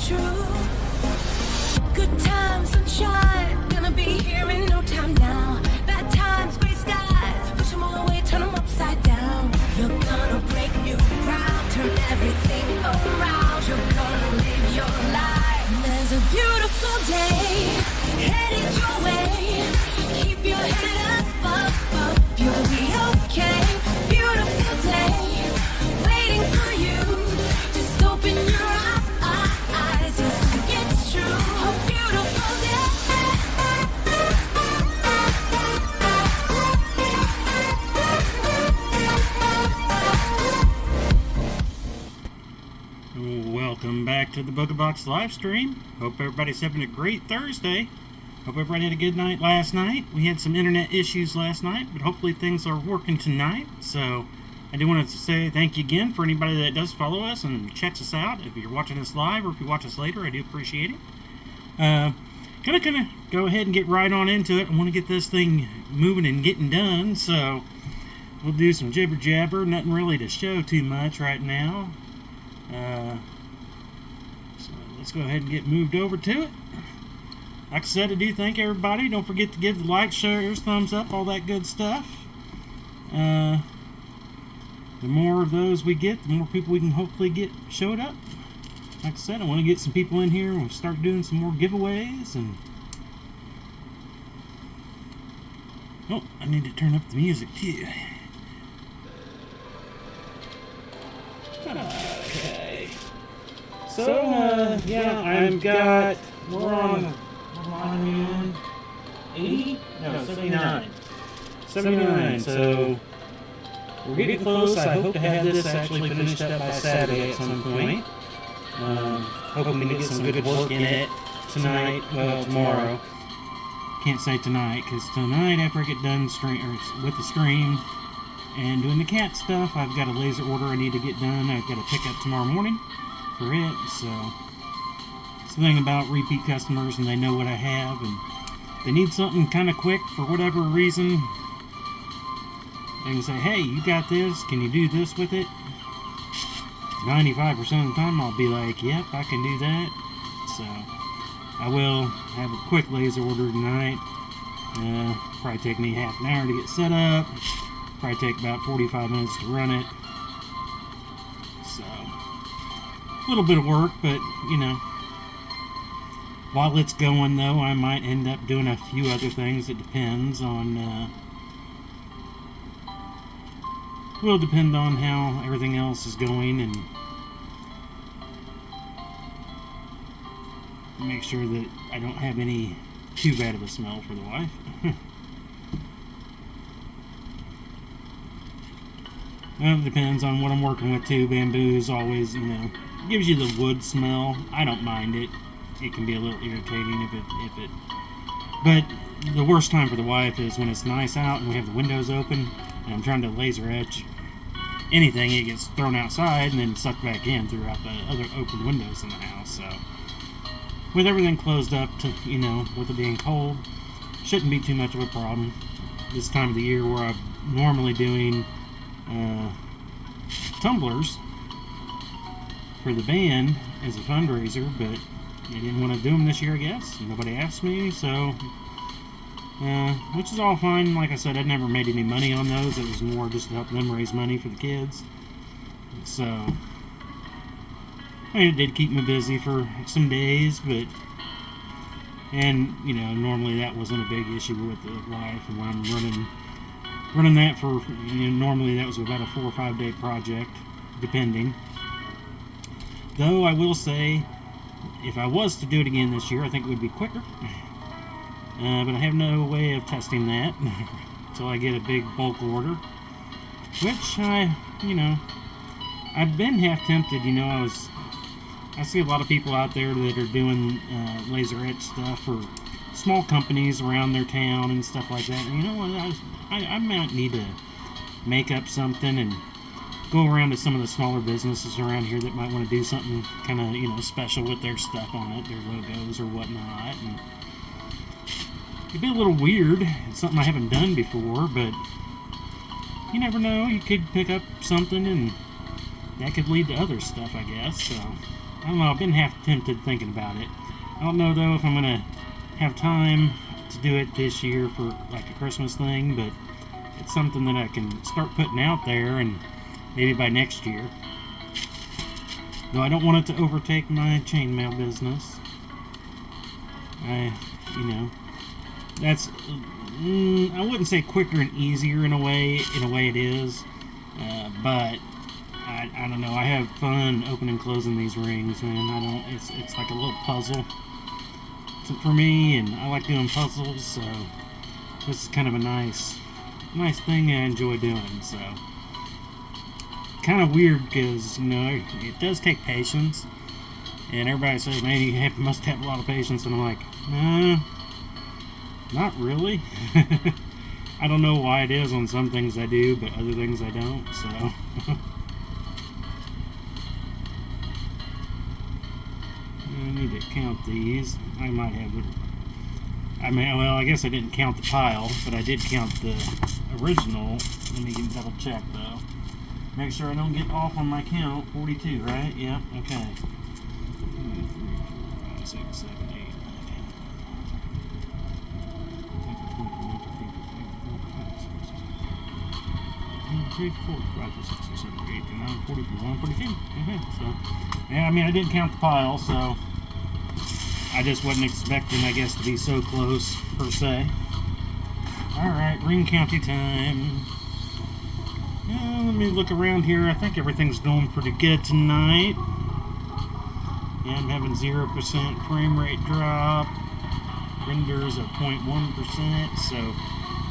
true. Good times, sunshine, gonna be here in no time now. Bad times, gray skies, push them all away, turn them upside down. You're gonna break new ground, turn everything around. You're gonna live your life. There's a beautiful day headed your way. Keep your head up, you'll be okay. Beautiful day waiting for you. Just open your eyes, you'll see it's true. A beautiful day. Welcome back to the Booga Box live stream. Hope everybody's having a great Thursday. Hope everybody had a good night last night. We had some internet issues last night, but hopefully things are working tonight. So I do want to say thank you again for anybody that does follow us and checks us out. If you're watching us live or if you watch us later, I do appreciate it. Gonna go ahead and get right on into it. I want to get this thing moving and getting done, so we'll do some jibber jabber. Nothing really to show too much right now. So let's go ahead and get moved over to it. Like I said, I do thank everybody. Don't forget to give the likes, shares, thumbs up, all that good stuff. The more of those we get, the more people we can hopefully get showed up. Like I said, I want to get some people in here and we'll start doing some more giveaways. And oh, I need to turn up the music too. Okay. So, yeah, I've got, we're on 80? No, 79. 79, so we're getting close. I hope to have this actually finished up by Saturday at some point. Hoping to get some good work in it tonight, well, tomorrow. Can't say tonight, because tonight after I get done with the stream and doing the cat stuff, I've got a laser order I need to get done. I've got to pick up tomorrow morning for it, so it's the thing about repeat customers, and they know what I have, and they need something kind of quick for whatever reason. They can say, hey, you got this, can you do this with it? 95% of the time I'll be like, yep, I can do that. So I will have a quick laser order tonight. Probably take me half an hour to get set up. Probably take about 45 minutes to run it. So a little bit of work, but you know, while it's going though, I might end up doing a few other things. It depends on will depend on how everything else is going, and make sure that I don't have any too bad of a smell for the wife. Well, it depends on what I'm working with too. Bamboo is always, you know, gives you the wood smell. I don't mind it. It can be a little irritating if it but the worst time for the wife is when it's nice out and we have the windows open and I'm trying to laser etch anything. It gets thrown outside and then sucked back in throughout the other open windows in the house. So with everything closed up, to, you know, with it being cold, shouldn't be too much of a problem. This time of the year where I'm normally doing tumblers for the band as a fundraiser, but they didn't want to do them this year, I guess. Nobody asked me, so which is all fine. Like I said, I'd never made any money on those. It was more just to help them raise money for the kids. So I mean, it did keep me busy for some days, but and you know, normally that wasn't a big issue with the wife, and when I'm running that for, you know, normally that was about a 4 or 5 day project, depending. Though I will say, if I was to do it again this year, I think it would be quicker. But I have no way of testing that until I get a big bulk order, which you know, I've been half tempted. You know, I see a lot of people out there that are doing laser etch stuff for small companies around their town and stuff like that. And you know what? I might need to make up something and go around to some of the smaller businesses around here that might want to do something kind of, you know, special with their stuff on it, their logos or whatnot. And it'd be a little weird. It's something I haven't done before, but you never know. You could pick up something and that could lead to other stuff, I guess. So I don't know, I've been half tempted thinking about it. I don't know though if I'm gonna have time to do it this year for like a Christmas thing, but it's something that I can start putting out there, and maybe by next year. Though I don't want it to overtake my chainmail business. You know, that's, I wouldn't say quicker and easier in a way it is, but I don't know, I have fun opening and closing these rings, man. It's like a little puzzle for me, and I like doing puzzles, so this is kind of a nice thing I enjoy doing, so. Kind of weird because, you know, it does take patience, and everybody says, man, you must have a lot of patience, and I'm like, nah, not really. I don't know why it is on some things I do, but other things I don't, so. I need to count these. I might have it. Well, I guess I didn't count the pile, but I did count the original. Let me double check, though. Make sure I don't get off on my count. 42, right? Yeah, okay. 2, 3, 4, 5, 6, 7, 8, 9, 10, 3, 4, 5, 6, 7, 8, 9, 40, 41, 42. Okay, so, yeah, I mean, I didn't count the pile, so I just wasn't expecting, I guess, to be so close, per se. Alright, ring county time. Let me look around here. I think everything's going pretty good tonight. Yeah, I'm having 0% frame rate drop. Renders at 0.1%, so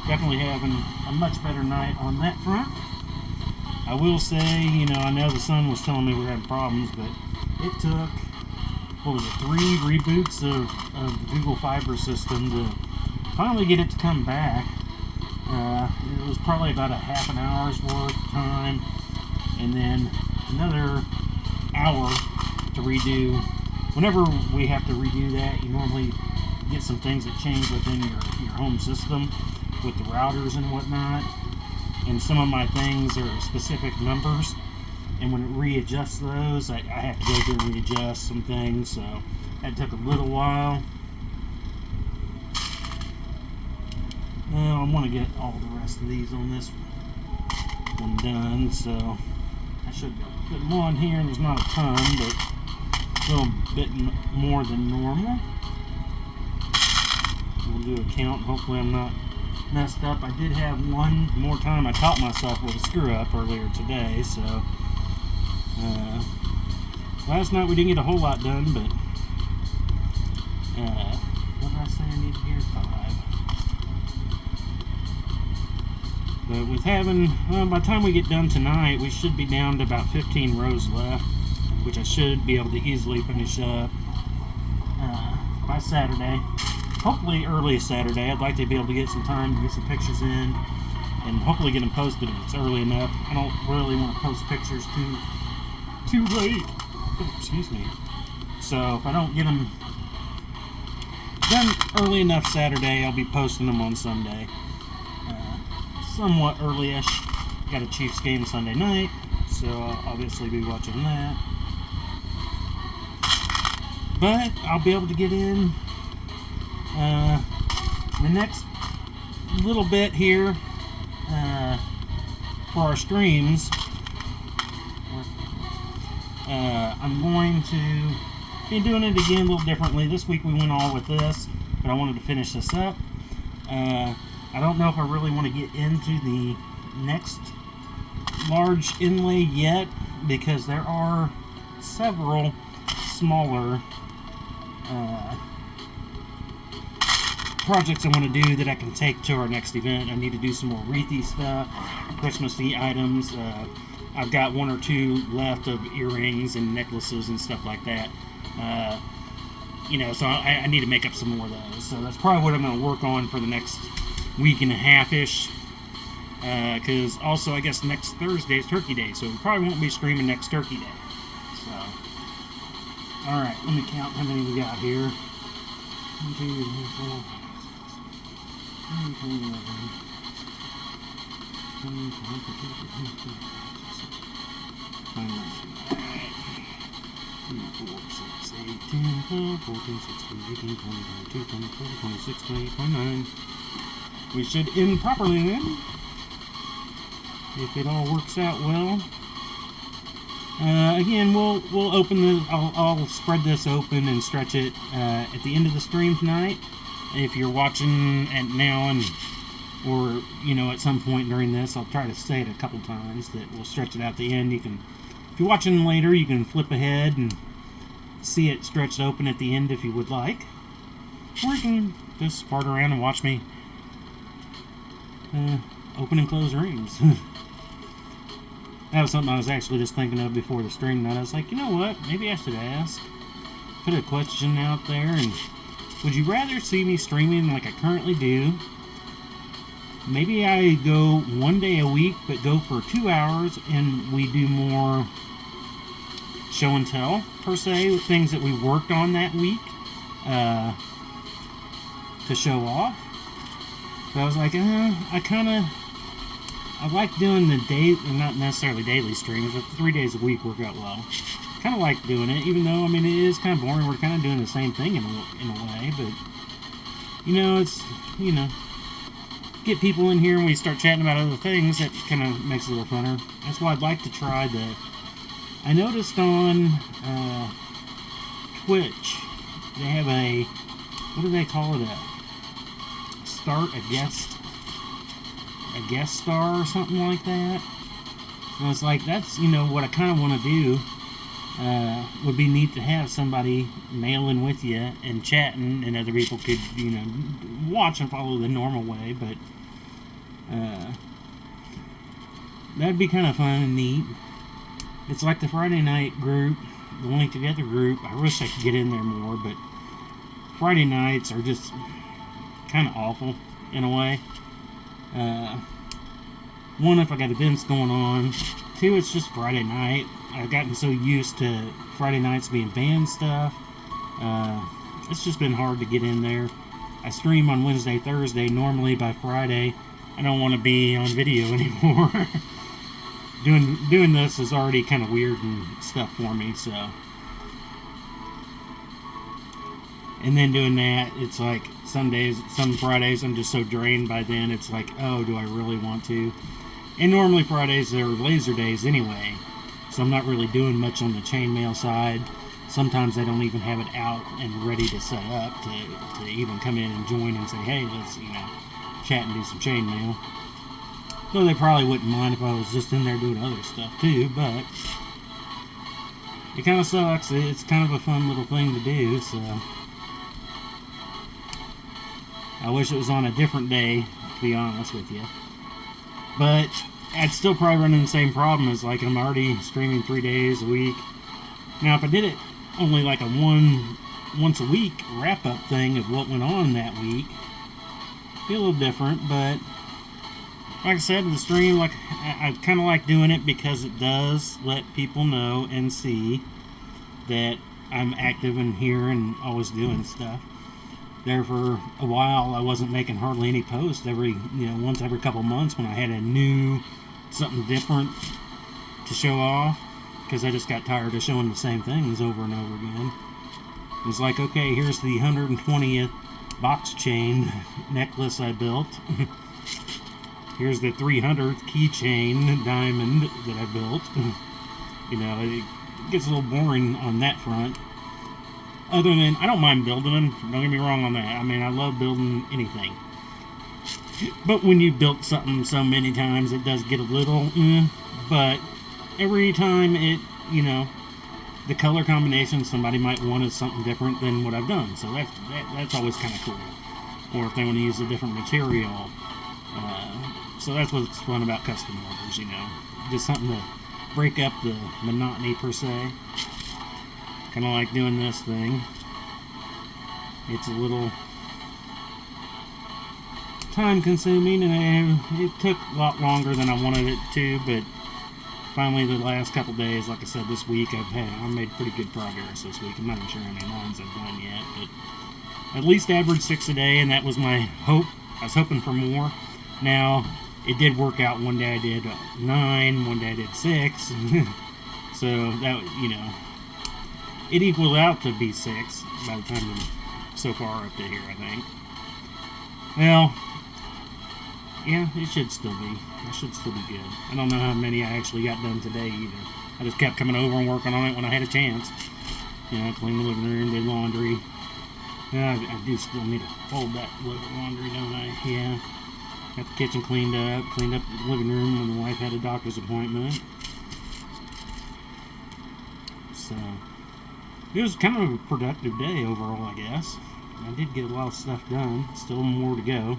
definitely having a much better night on that front. I will say, you know, I know the sun was telling me we were having problems, but it took, what was it, 3 reboots of the Google Fiber system to finally get it to come back. It was probably about a half an hour's worth of time, and then another hour to redo. Whenever we have to redo that, you normally get some things that change within your home system with the routers and whatnot, and some of my things are specific numbers, and when it readjusts those, I have to go through and readjust some things, so that took a little while. Well, I want to get all the rest of these on this one done, so I should be able to put them on here. There's not a ton, but a little bit more than normal. We'll do a count. Hopefully I'm not messed up. I did have one more time I caught myself with a screw up earlier today, so last night we didn't get a whole lot done, but what did I say I needed here? 5. But with having, by the time we get done tonight, we should be down to about 15 rows left, which I should be able to easily finish up by Saturday. Hopefully early Saturday. I'd like to be able to get some time to get some pictures in and hopefully get them posted if it's early enough. I don't really want to post pictures too late. Oh, excuse me. So if I don't get them done early enough Saturday, I'll be posting them on Sunday. Somewhat early-ish. Got a Chiefs game Sunday night, so I'll obviously be watching that. But I'll be able to get in the next little bit here for our streams. I'm going to be doing it again a little differently. This week we went all with this, but I wanted to finish this up. I don't know if I really want to get into the next large inlay yet, because there are several smaller projects I want to do that I can take to our next event. I need to do some more wreathy stuff, Christmassy items. I've got 1 or 2 left of earrings and necklaces and stuff like that. You know, so I need to make up some more of those. So that's probably what I'm going to work on for the next week and a half-ish. Because also, I guess next Thursday is Turkey Day, so we probably won't be streaming next Turkey Day. So, alright, let me count how many we got here. 1, 2, 3, 4, 5, 6, 7, 8, 9, 10, 11, 12, 13, 14, 15, 16, 17, 18, 19. Alright. 2, 4, 10, 12, 14, 16, 18, 20, 22, 23, 26, 28, 29. We should end properly then, if it all works out well. Again, we'll open this. I'll spread this open and stretch it at the end of the stream tonight. If you're watching at now or at some point during this, I'll try to say it a couple times that we'll stretch it out the end. You can, if you're watching later, you can flip ahead and see it stretched open at the end if you would like, or you can just fart around and watch me open and close rings. That was something I was actually just thinking of before the stream tonight. I was like, you know what? Maybe I should ask. Put a question out there. And would you rather see me streaming like I currently do? Maybe I go one day a week, but go for 2 hours, and we do more show and tell, per se, with things that we worked on that week to show off. But I was like, I like doing the not necessarily daily streams, but 3 days a week work out well. Kind of like doing it, even though, I mean, it is kind of boring. We're kind of doing the same thing in a way, but, it's, get people in here and we start chatting about other things, that kind of makes it a little funner. That's why I'd like to try I noticed on Twitch, they have what do they call it, a guest star or something like that. And I was like, that's, what I kind of want to do. Would be neat to have somebody mailing with you and chatting, and other people could, watch and follow the normal way, but that'd be kind of fun and neat. It's like the Friday night group, the Link Together group. I wish I could get in there more, but Friday nights are just kind of awful in a way. One, if I got events going on. Two, it's just Friday night. I've gotten so used to Friday nights being band stuff. It's just been hard to get in there. I stream on Wednesday, Thursday. Normally by Friday, I don't want to be on video anymore. Doing this is already kind of weird and stuff for me, so. And then doing that, it's like some Fridays, I'm just so drained by then. It's like, oh, do I really want to? And normally Fridays are laser days anyway, so I'm not really doing much on the chainmail side. Sometimes I don't even have it out and ready to set up to even come in and join and say, hey, let's chat and do some chainmail. Though they probably wouldn't mind if I was just in there doing other stuff too, but it kind of sucks. It's kind of a fun little thing to do, so I wish it was on a different day, to be honest with you. But I'd still probably run into the same problem as, like, I'm already streaming 3 days a week. Now, if I did it only like a once a week wrap-up thing of what went on that week, it'd be a little different. But like I said, the stream, like, I kind of like doing it because it does let people know and see that I'm active and here and always doing stuff. There for a while, I wasn't making hardly any posts. Once every couple months when I had something different to show off, because I just got tired of showing the same things over and over again. It was like, okay, here's the 120th box chain necklace I built. Here's the 300th keychain diamond that I built. It gets a little boring on that front. Other than, I don't mind building them, don't get me wrong on that. I mean, I love building anything. But when you've built something so many times, it does get a little, but every time the color combination somebody might want is something different than what I've done. So that's always kind of cool. Or if they want to use a different material. So that's what's fun about custom orders, Just something to break up the monotony, per se. Kind of like doing this thing. It's a little time consuming, and it took a lot longer than I wanted it to, but finally the last couple days, like I said, this week I made pretty good progress this week. I'm not even sure how many lines I've done yet, but at least average 6 a day, and that was my hope. I was hoping for more. Now, it did work out. One day I did 9, one day I did 6. So that, it equaled out to be 6 by the time I'm so far up to here, I think. Well, yeah, it should still be. It should still be good. I don't know how many I actually got done today either. I just kept coming over and working on it when I had a chance. You know, clean the living room, did laundry. Yeah, I do still need to fold that laundry, don't I? Yeah. Got the kitchen cleaned up the living room when the wife had a doctor's appointment. So, it was kind of a productive day overall, I guess. I did get a lot of stuff done. Still more to go.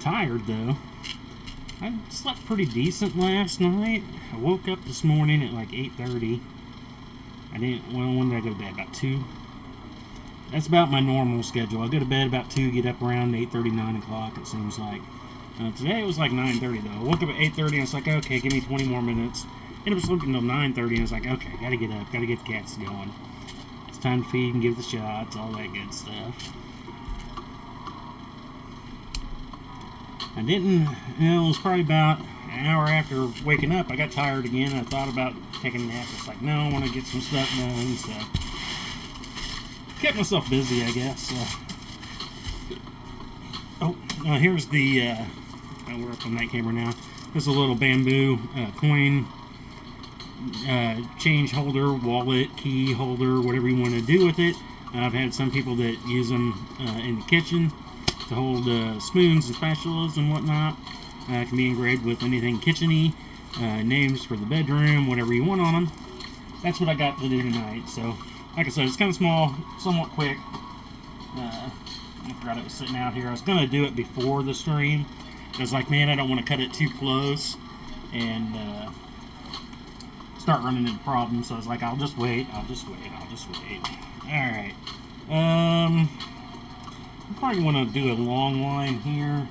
Tired, though. I slept pretty decent last night. I woke up this morning at like 8:30. When did I go to bed? About 2? That's about my normal schedule. I go to bed about 2, get up around 8:30, 9 o'clock, it seems like. Today it was like 9:30, though. I woke up at 8:30 and it's like, okay, give me 20 more minutes. Ended up sleeping until 9:30 and it's like, okay, gotta get up, gotta get the cats going. It's time to feed and give the shots, all that good stuff. I didn't, it was probably about an hour after waking up, I got tired again. I thought about taking a nap. It's like, no, I want to get some stuff done, so kept myself busy, I guess. Here's the, we're up on that camera now. This is a little bamboo coin change holder, wallet, key holder, whatever you want to do with it. I've had some people that use them in the kitchen to hold spoons and spatulas and whatnot. It can be engraved with anything kitchen-y, names for the bedroom, whatever you want on them. That's what I got to do tonight. So, like I said, it's kind of small, somewhat quick. I forgot it was sitting out here. I was going to do it before the stream. I was like, man, I don't want to cut it too close and start running into problems. So I was like, I'll just wait. Alright. I probably want to do a long line here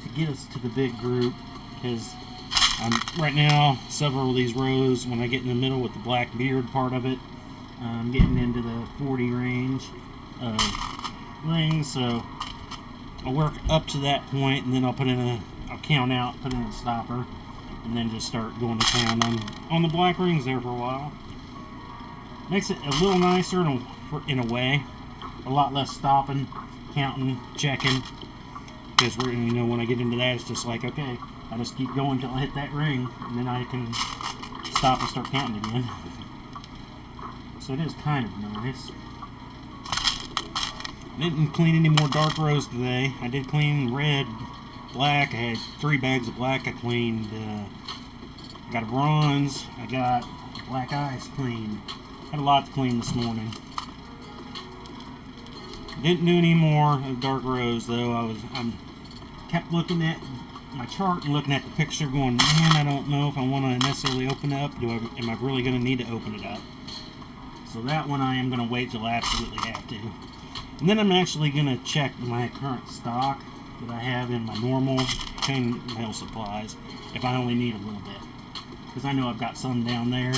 to get us to the big group, because right now, several of these rows, when I get in the middle with the black beard part of it, I'm getting into the 40 range of rings, so I'll work up to that point, and then I'll count out, put in a stopper, and then just start going to town on the black rings there for a while. Makes it a little nicer in a way, a lot less stopping, counting, checking, because when I get into that, it's just like, okay, I just keep going until I hit that ring, and then I can stop and start counting again. So it is kind of nice. I didn't clean any more dark rows today. I did clean red, black. I had 3 bags of black I cleaned. I got a bronze. I got black ice cleaned. Had a lot to clean this morning. Didn't do any more of dark rows though. I kept looking at my chart and looking at the picture going, man, I don't know if I want to necessarily open it up. Am I really going to need to open it up? So that one I am going to wait till I absolutely have to. And then I'm actually going to check my current stock that I have in my normal chain mail supplies, if I only need a little bit. Because I know I've got some down there.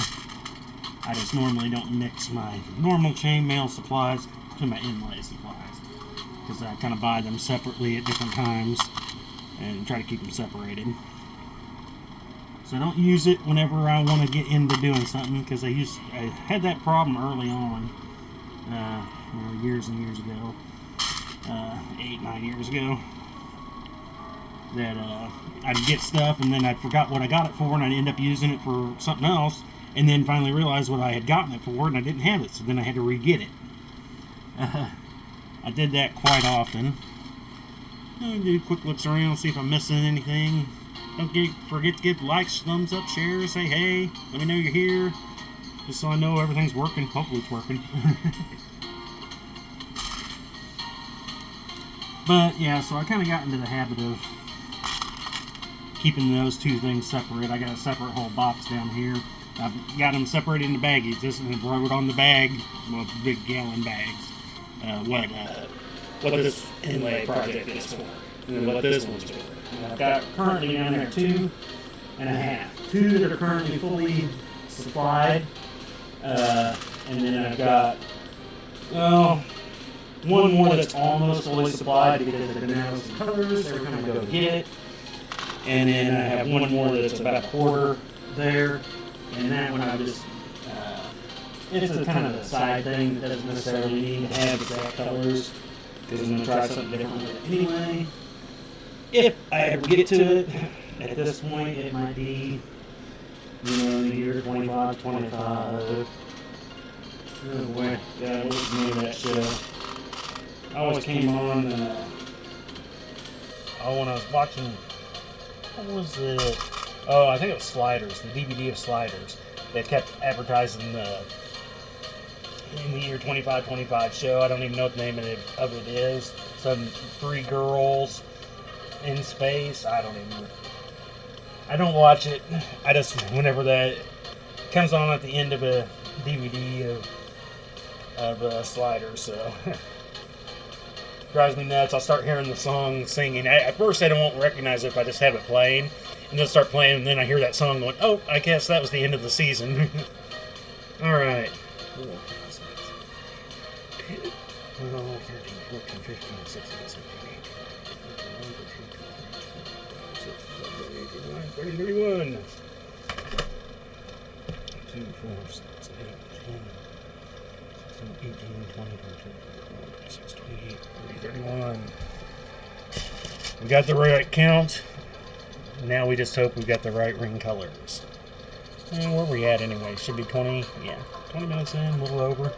I just normally don't mix my normal chain mail supplies to my inlay supplies, because I kind of buy them separately at different times and try to keep them separated. So I don't use it whenever I want to get into doing something, because I had that problem early on, years and years ago, 8-9 years ago, that I'd get stuff and then I'd forgot what I got it for, and I'd end up using it for something else, and then finally realized what I had gotten it for, and I didn't have it, so then I had to re-get it. I did that quite often. I'll do quick looks around, see if I'm missing anything. Don't forget to give likes, thumbs up, share, say hey, let me know you're here, just so I know everything's working. Hopefully it's working. But yeah, so I kind of got into the habit of keeping those two things separate. I got a separate whole box down here. I've got them separated into baggies. This is wrote on the bag, well, big gallon bags, what this inlay project is for, and then what this one's for. And I've got currently down there 2.5. 2 that are currently fully supplied, and then I've got, one more that's almost fully supplied because they've been out of some colors. They're going to go get it. And then I have one more that's about a quarter there. And that one I just it's a kind of a side thing that doesn't necessarily need to have exact colors, because I'm going to try something different with it anyway. If I ever get to it, at this point it might be, the year 25, 25. Oh boy, God, what's the name of that show? I always came on, when I was watching, what was it? Oh, I think it was Sliders, the DVD of Sliders. They kept advertising in the year 2525 show. I don't even know what the name of it is. Some 3 girls in space. I don't watch it. I just, whenever that comes on at the end of a DVD of Sliders, so drives me nuts. I'll start hearing the song singing. At first I don't recognize it if I just have it playing, and then start playing, and then I hear that song going, oh, I guess that was the end of the season. Alright. 12, 13, 14, 15, 16, 17, 18, 31. 2, 4, 6, 8, 10, 16, 18, 20, 22, 26, 28, 30, 31. We got the right count. Now we just hope we got the right ring colors. And where are we at anyway? Should be 20. Yeah, 20 minutes in, a little over.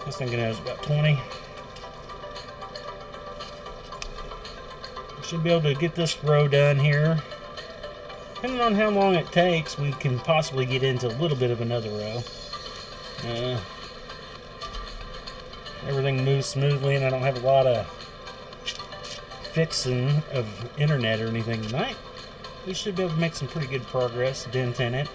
I was thinking it was about 20. Should be able to get this row done here. Depending on how long it takes, we can possibly get into a little bit of another row. Everything moves smoothly, and I don't have a lot of fixing of internet or anything tonight. We should be able to make some pretty good progress, denting it.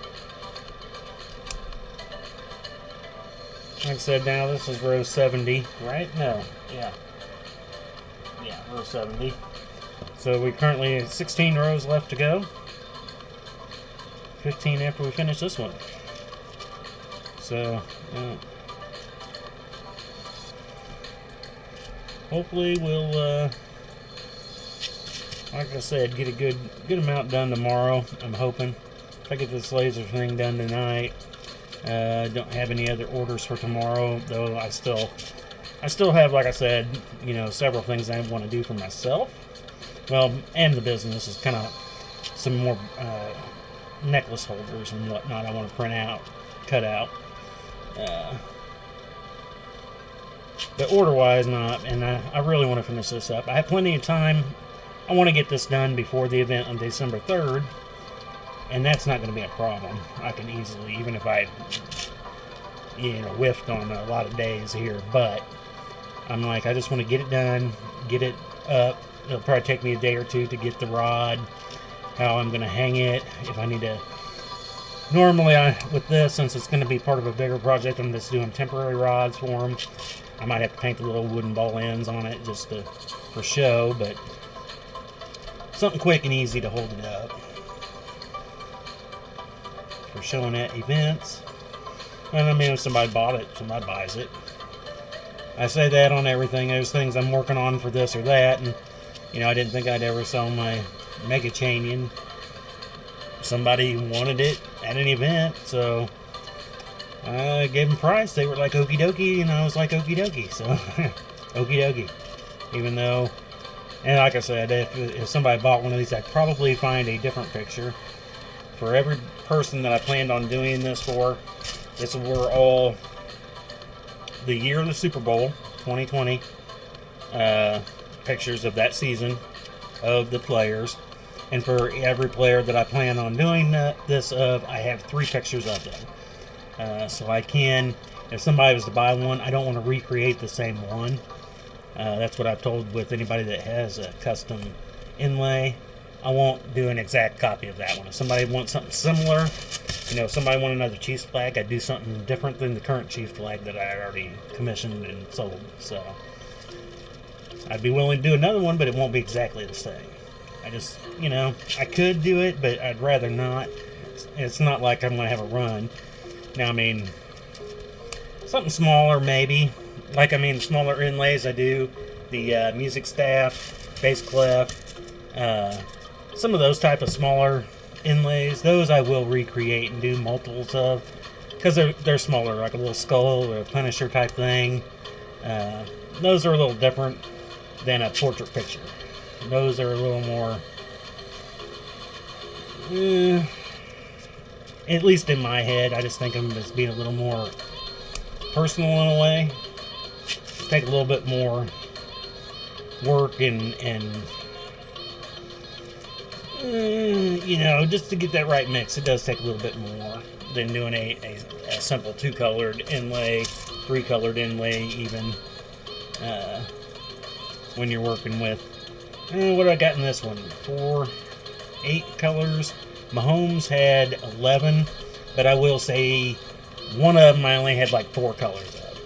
Like I said, now this is row 70, right? No, yeah, row 70. So we currently have 16 rows left to go. 15 after we finish this one. So, hopefully we'll, like I said, get a good amount done tomorrow. I'm hoping. If I get this laser thing done tonight, don't have any other orders for tomorrow, though I still have, like I said, several things I want to do for myself. Well, and the business is kind of some more necklace holders and whatnot I want to print out, cut out. But order-wise, not, and I really want to finish this up. I have plenty of time. I want to get this done before the event on December 3rd, and that's not going to be a problem. I can easily, even if I, whiffed on a lot of days here, but I'm like, I just want to get it done, get it up. It'll probably take me a day or two to get the rod, how I'm going to hang it, if I need to. Normally, with this, since it's going to be part of a bigger project, I'm just doing temporary rods for them. I might have to paint the little wooden ball ends on it just for show, but something quick and easy to hold it up. For showing at events. And I mean, if somebody bought it, somebody buys it. I say that on everything. There's things I'm working on for this or that, and I didn't think I'd ever sell my Mega Chanian. Somebody wanted it at an event, so I gave them a price. They were like, okie dokie, and I was like, okie dokie, so okie dokie. Even though, and like I said, if somebody bought one of these, I'd probably find a different picture. For every person that I planned on doing this for, this were all the year of the Super Bowl, 2020, pictures of that season of the players. And for every player that I plan on doing this of, I have 3 pictures of them. So I can, if somebody was to buy one, I don't want to recreate the same one. That's what I've told with anybody that has a custom inlay. I won't do an exact copy of that one. If somebody wants something similar, if somebody wants another Chiefs flag, I'd do something different than the current Chiefs flag that I already commissioned and sold. So I'd be willing to do another one, but it won't be exactly the same. I just, I could do it, but I'd rather not. It's not like I'm going to have a run. Now, I mean, something smaller maybe. Like, smaller inlays I do. The music staff, bass clef, some of those type of smaller inlays. Those I will recreate and do multiples of. because they're smaller, like a little skull or a Punisher type thing. Those are a little different than a portrait picture. Those are a little more, at least in my head, I just think of them as being a little more personal in a way. Take a little bit more work and you know, just to get that right mix, it does take a little bit more than doing a simple 2-colored inlay, 3-colored inlay even, when you're working with, what do I got in this one? 8 colors. Mahomes had 11, but I will say one of them I only had like 4 colors of.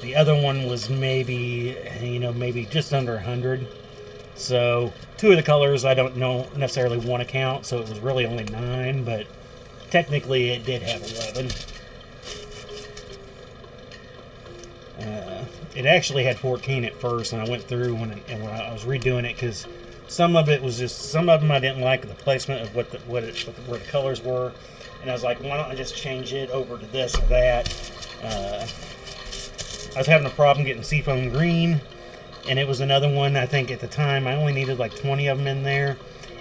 The other one was maybe just under 100. So 2 of the colors I don't know necessarily want to count, so it was really only 9, but technically it did have 11. It actually had 14 at first, and I went through when I was redoing it, because some of them I didn't like the placement of where the colors were, and I was like, why don't I just change it over to this or that? I was having a problem getting seafoam green, and it was another one. I think at the time I only needed like 20 of them in there,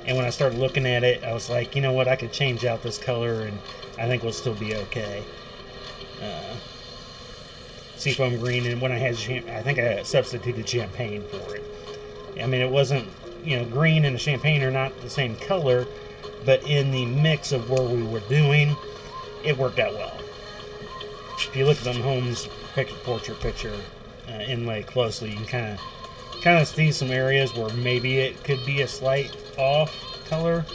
and when I started looking at it, I was like, you know what, I could change out this color, and I think we'll still be okay. Seafoam green, and when I think I substituted champagne for it. I mean, it wasn't, green and the champagne are not the same color, but in the mix of where we were doing, it worked out well. If you look at them Holmes portrait picture inlay closely, you can kind of see some areas where maybe it could be a slight off color,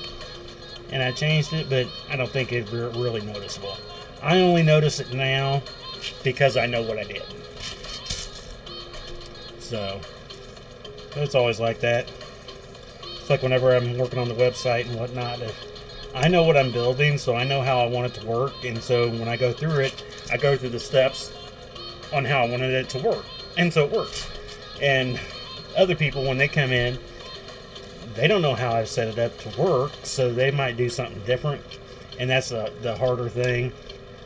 and I changed it, but I don't think it's really noticeable. I only notice it now because I know what I did. So it's always like that. It's like whenever I'm working on the website and whatnot, if I know what I'm building, so I know how I want it to work, and so when I go through it, I go through the steps on how I wanted it to work, and so it works. And other people, when they come in, they don't know how I've set it up to work, so they might do something different, and that's the harder thing.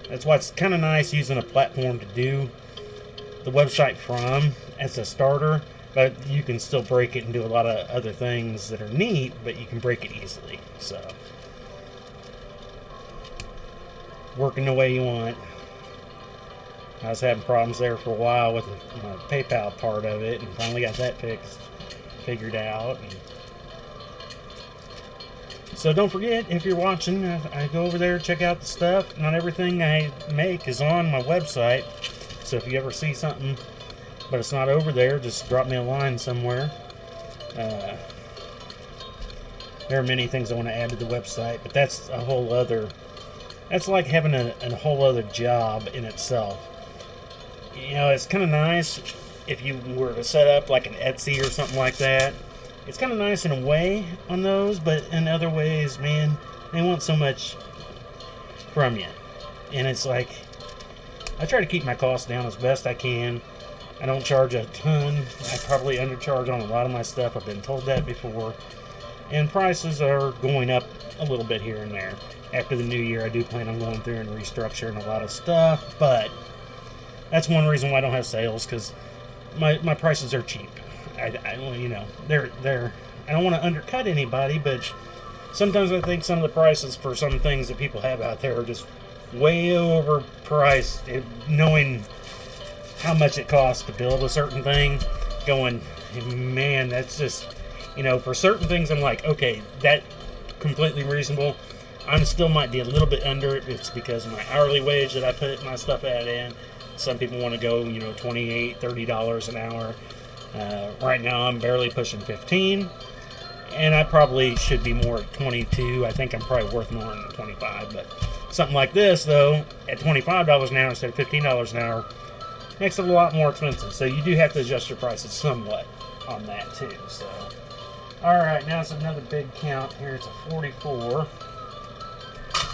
That's why it's kind of nice using a platform to do the website from as a starter, but you can still break it and do a lot of other things that are neat, but you can break it easily. So, working the way you want. I was having problems there for a while with the PayPal part of it, and finally got that figured out. And so don't forget, if you're watching, I go over there, check out the stuff. Not everything I make is on my website, so if you ever see something but it's not over there, just drop me a line somewhere. There are many things I want to add to the website, but that's a whole other, that's like having a whole other job in itself. It's kind of nice if you were to set up like an Etsy or something like that. It's kind of nice in a way on those, but in other ways, man, they want so much from you. And it's like, I try to keep my costs down as best I can. I don't charge a ton. I probably undercharge on a lot of my stuff. I've been told that before. And prices are going up a little bit here and there. After the new year, I do plan on going through and restructuring a lot of stuff, but that's one reason why I don't have sales, because my prices are cheap. I don't want to undercut anybody, but sometimes I think some of the prices for some things that people have out there are just way overpriced. Knowing how much it costs to build a certain thing, going, man, that's just, for certain things I'm like, okay, that completely reasonable. I still might be a little bit under it. It's because of my hourly wage that I put my stuff in. Some people want to go, $28, $30 an hour. Right now I'm barely pushing 15, and I probably should be more at 22. I think I'm probably worth more than 25, but something like this, though, at $25 an hour instead of $15 an hour, makes it a lot more expensive. So you do have to adjust your prices somewhat on that too. So, all right, now it's another big count here. It's a 44.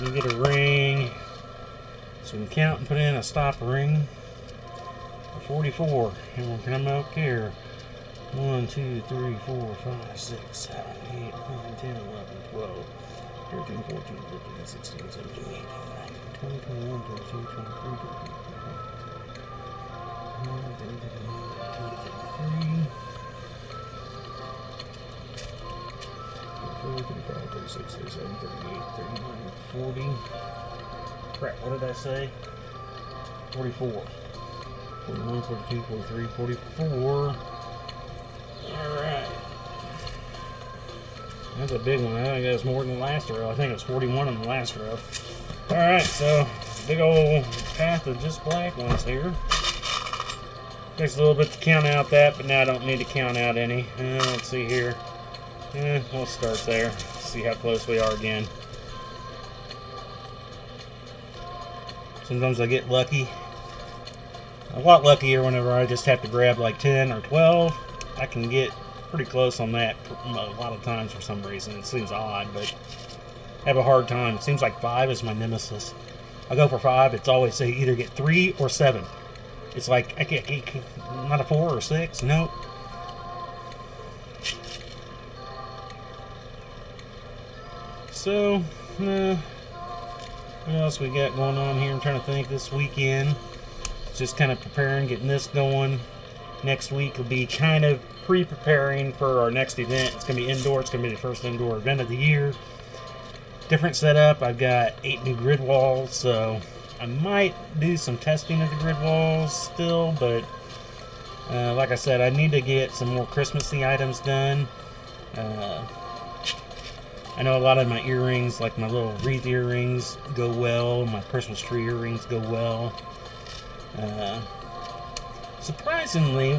You get a ring, so we can count and put in a stop ring. 44, and we'll come up here. 1, 2, 3, 4, 5, 6, 7, 8, 9, 10, 11, 12, 13, 14, 15, 16, 17, 18, 19, 20, 21, 22, 23, 34, 36, 37, 38, 39, 40. Crap, what did I say? 44. 41, 42, 43, 44. Alright. That's a big one. I think that's more than the last row. I think it was 41 in the last row. Alright, so big old path of just black ones here. Takes a little bit to count out that, but now I don't need to count out any. Let's see here. We'll start there. See how close we are again. Sometimes I get lucky. A lot luckier whenever I just have to grab like 10 or 12. I can get pretty close on that a lot of times for some reason. It seems odd, but I have a hard time. It seems like 5 is my nemesis. I go for 5. It's always say either get 3 or 7. It's like I can't not a 4 or 6. Nope. So, what else we got going on here? I'm trying to think this weekend. Just kind of preparing, getting this going. Next week will be kind of pre-preparing for our next event. It's going to be indoor. It's going to be the first indoor event of the year. Different setup. I've got 8 new grid walls, so I might do some testing of the grid walls still, but like I said, I need to get some more Christmassy items done. I know a lot of my earrings, like my little wreath earrings, go well. My Christmas tree earrings go well. Surprisingly,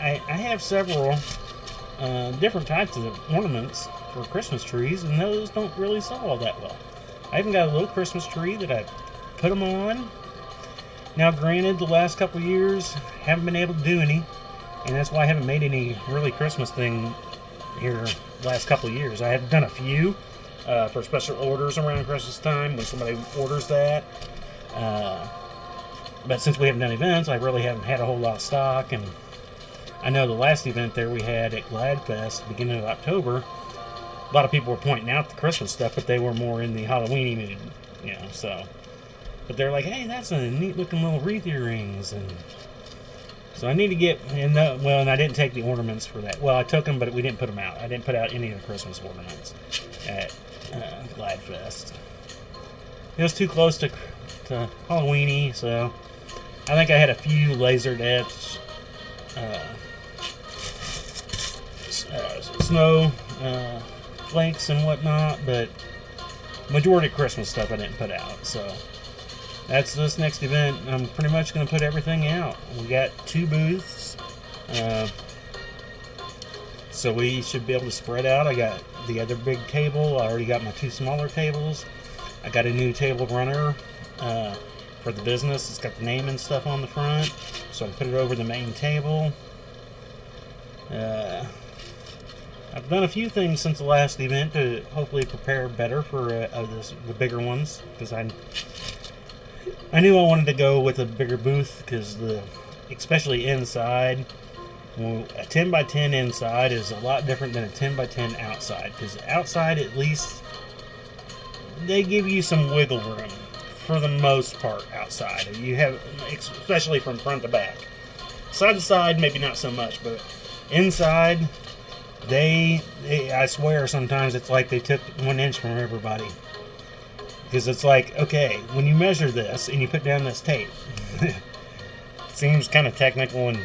I have several different types of ornaments for Christmas trees, and those don't really sell all that well. I even got a little Christmas tree that I put them on. Now, granted, the last couple years, haven't been able to do any, and that's why I haven't made any really Christmas thing here the last couple of years. I have done a few for special orders around Christmas time when somebody orders that. But since we haven't done events, I really haven't had a whole lot of stock. And I know the last event there we had at Gladfest, beginning of October, a lot of people were pointing out the Christmas stuff, but they were more in the Halloween mood, you know, so. But they're like, hey, that's a neat looking little wreath earrings. And so I need to get, and I didn't take the ornaments for that. Well, I took them, but we didn't put them out. I didn't put out any of the Christmas ornaments at Gladfest. It was too close to Halloweeny, so I think I had a few laser etched snow flakes and whatnot, but majority of Christmas stuff I didn't put out. So that's this next event. I'm pretty much going to put everything out. We got 2 booths, so we should be able to spread out. I got the other big table. I already got my 2 smaller tables. I got a new table runner for the business. It's got the name and stuff on the front, so I put it over the main table. I've done a few things since the last event to hopefully prepare better for the bigger ones, because I knew I wanted to go with a bigger booth, because especially inside, a 10 by 10 inside is a lot different than a 10 by 10 outside, because outside at least they give you some wiggle room for the most part outside. You have, especially from front to back. Side to side, maybe not so much, but inside, I swear sometimes it's like they took 1 inch from everybody. Because it's like, okay, when you measure this and you put down this tape, it seems kind of technical and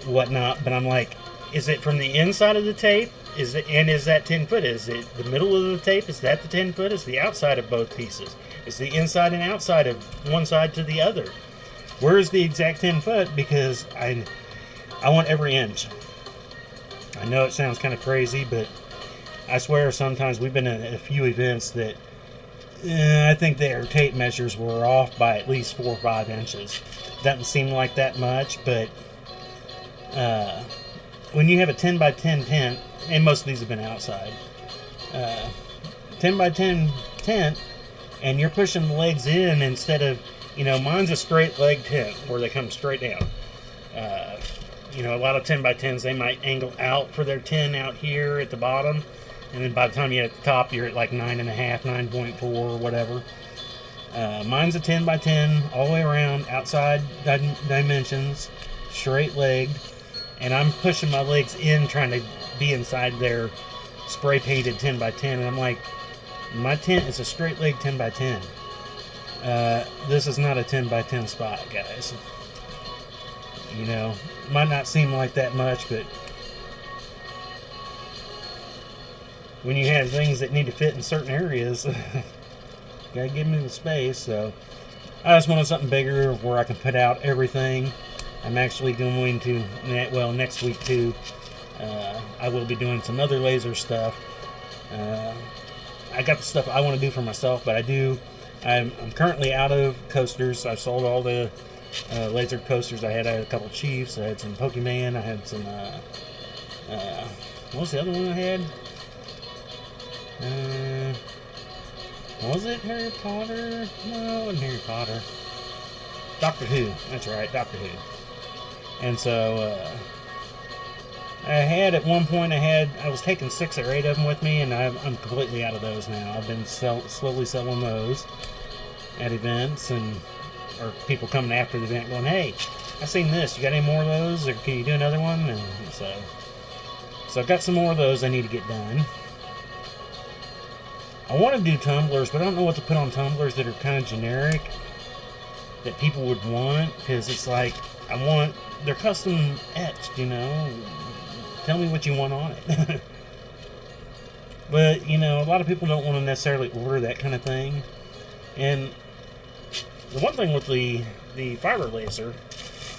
whatnot, but I'm like, is it from the inside of the tape? Is that 10 foot? Is it the middle of the tape? Is that the 10 foot? Is the outside of both pieces? Is the inside and outside of one side to the other? Where is the exact 10 foot? Because I want every inch. I know it sounds kind of crazy, but I swear sometimes we've been at a few events that I think their tape measures were off by at least 4 or 5 inches. Doesn't seem like that much, but when you have a 10 by 10 tent, and most of these have been outside, 10 by 10 tent, and you're pushing the legs in instead of, mine's a straight leg tent where they come straight down. A lot of 10 by 10s, they might angle out for their 10 out here at the bottom. and then by the time you get at the top, you're at like 9.5, 9.4, or whatever. Mine's a 10 by 10 all the way around, outside dimensions, straight legged, and I'm pushing my legs in, trying to be inside their spray painted 10 by 10, and I'm like, my tent is a straight leg 10 by 10. This is not a 10 by 10 spot, guys. You know, might not seem like that much, but when you have things that need to fit in certain areas, gotta give me the space. So I just wanted something bigger where I can put out everything. I'm actually going to, well, next week too, I will be doing some other laser stuff. I got the stuff I want to do for myself, but I'm currently out of coasters. I sold all the laser coasters I had. I had a couple Chiefs. I had some Pokemon. I had some, what was the other one I had? Was it Harry Potter? No, it wasn't Harry Potter. Doctor Who. That's right, Doctor Who. And so, I had at one point, I was taking 6 or 8 of them with me, and I'm completely out of those now. I've been slowly selling those at events, or people coming after the event going, hey, I seen this, you got any more of those, or can you do another one? And so I've got some more of those I need to get done. I want to do tumblers, but I don't know what to put on tumblers that are kind of generic, that people would want, because it's like, they're custom etched, you know. Tell me what you want on it. But, you know, a lot of people don't want to necessarily order that kind of thing. And the one thing with the fiber laser,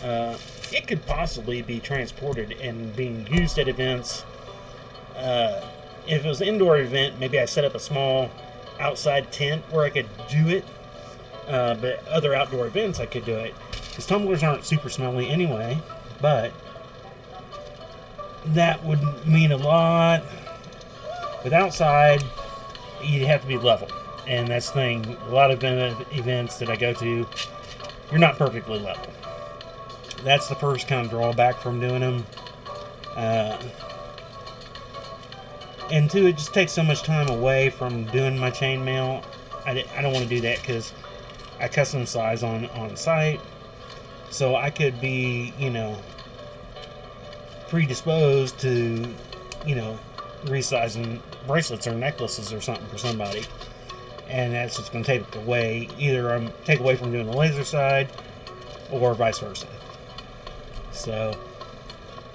it could possibly be transported and being used at events. If it was an indoor event, maybe I set up a small outside tent where I could do it. But other outdoor events, I could do it. Because tumblers aren't super smelly anyway. But that would mean a lot. With outside, you'd have to be level. And that's the thing. A lot of events that I go to, you're not perfectly level. That's the first kind of drawback from doing them. And two, it just takes so much time away from doing my chainmail. I don't want to do that because I custom size on site. So I could be, you know, predisposed to, you know, resizing bracelets or necklaces or something for somebody. And that's just going to take away, take away from doing the laser side or vice versa. So